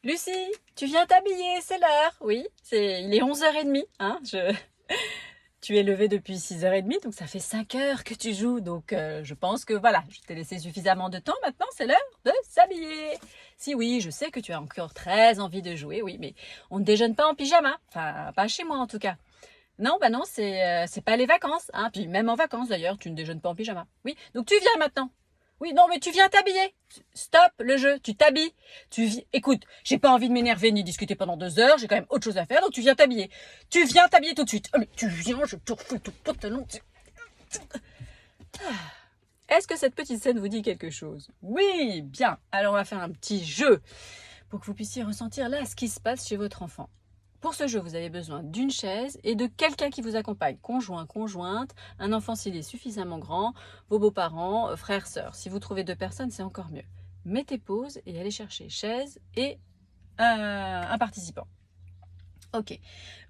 Lucie, tu viens t'habiller, c'est l'heure. Oui, il est 11h30. Hein, tu es levée depuis 6h30, donc ça fait 5 heures que tu joues. Donc je pense que voilà, je t'ai laissé suffisamment de temps. Maintenant, c'est l'heure de s'habiller. Si oui, je sais que tu as encore très envie de jouer, oui, mais on ne déjeune pas en pyjama. Enfin, pas chez moi en tout cas. Non, bah non, c'est pas les vacances. Hein. Puis même en vacances d'ailleurs, tu ne déjeunes pas en pyjama. Oui, donc tu viens maintenant. Oui, non, mais tu viens t'habiller. Stop le jeu, tu t'habilles. Écoute, j'ai pas envie de m'énerver ni discuter pendant 2 heures, j'ai quand même autre chose à faire, donc tu viens t'habiller. Tu viens t'habiller tout de suite. Oh, mais tu viens, je te refais ton pantalon. Est-ce que cette petite scène vous dit quelque chose? Oui, bien. Alors on va faire un petit jeu pour que vous puissiez ressentir là ce qui se passe chez votre enfant. Pour ce jeu, vous avez besoin d'une chaise et de quelqu'un qui vous accompagne. Conjoint, conjointe, un enfant s'il est suffisamment grand, vos beaux-parents, frères, sœurs. Si vous trouvez 2 personnes, c'est encore mieux. Mettez pause et allez chercher chaise et un participant. Ok,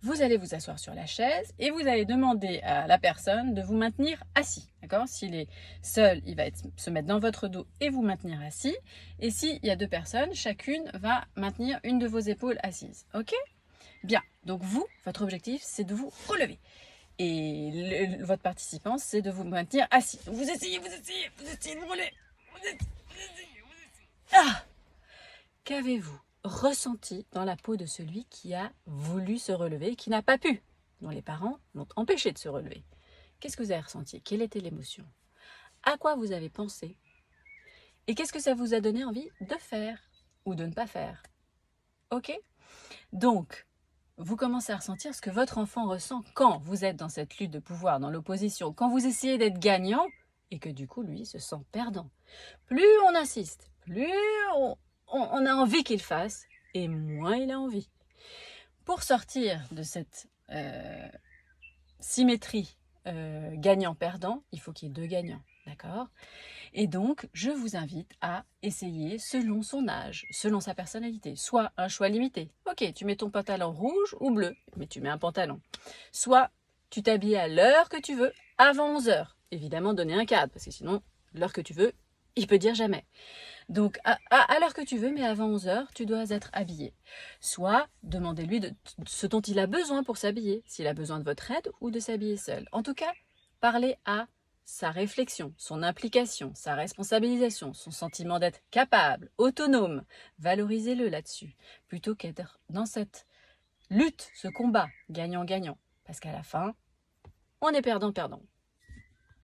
vous allez vous asseoir sur la chaise et vous allez demander à la personne de vous maintenir assis. D'accord? S'il est seul, il va se mettre dans votre dos et vous maintenir assis. Et s'il y a 2 personnes, chacune va maintenir une de vos épaules assises. Ok? Bien, donc vous, votre objectif, c'est de vous relever. Et votre participant, c'est de vous maintenir assis. Donc vous essayez de vous relever. Vous essayez. Ah! Qu'avez-vous ressenti dans la peau de celui qui a voulu se relever et qui n'a pas pu, dont les parents l'ont empêché de se relever? Qu'est-ce que vous avez ressenti? Quelle était l'émotion? À quoi vous avez pensé? Et qu'est-ce que ça vous a donné envie de faire ou de ne pas faire? Ok? Donc, vous commencez à ressentir ce que votre enfant ressent quand vous êtes dans cette lutte de pouvoir, dans l'opposition, quand vous essayez d'être gagnant et que du coup, lui se sent perdant. Plus on insiste, plus on a envie qu'il fasse et moins il a envie. Pour sortir de cette symétrie gagnant-perdant, il faut qu'il y ait 2 gagnants, d'accord? Et donc, je vous invite à essayer selon son âge, selon sa personnalité. Soit un choix limité. Ok, tu mets ton pantalon rouge ou bleu, mais tu mets un pantalon. Soit tu t'habilles à l'heure que tu veux, avant 11h. Évidemment, donner un cadre, parce que sinon, l'heure que tu veux, il peut dire jamais. Donc, à l'heure que tu veux, mais avant 11h, tu dois être habillé. Soit, demandez-lui ce dont il a besoin pour s'habiller, s'il a besoin de votre aide ou de s'habiller seul. En tout cas, parlez à sa réflexion, son implication, sa responsabilisation, son sentiment d'être capable, autonome. Valorisez-le là-dessus, plutôt qu'être dans cette lutte, ce combat, gagnant-gagnant. Parce qu'à la fin, on est perdant-perdant.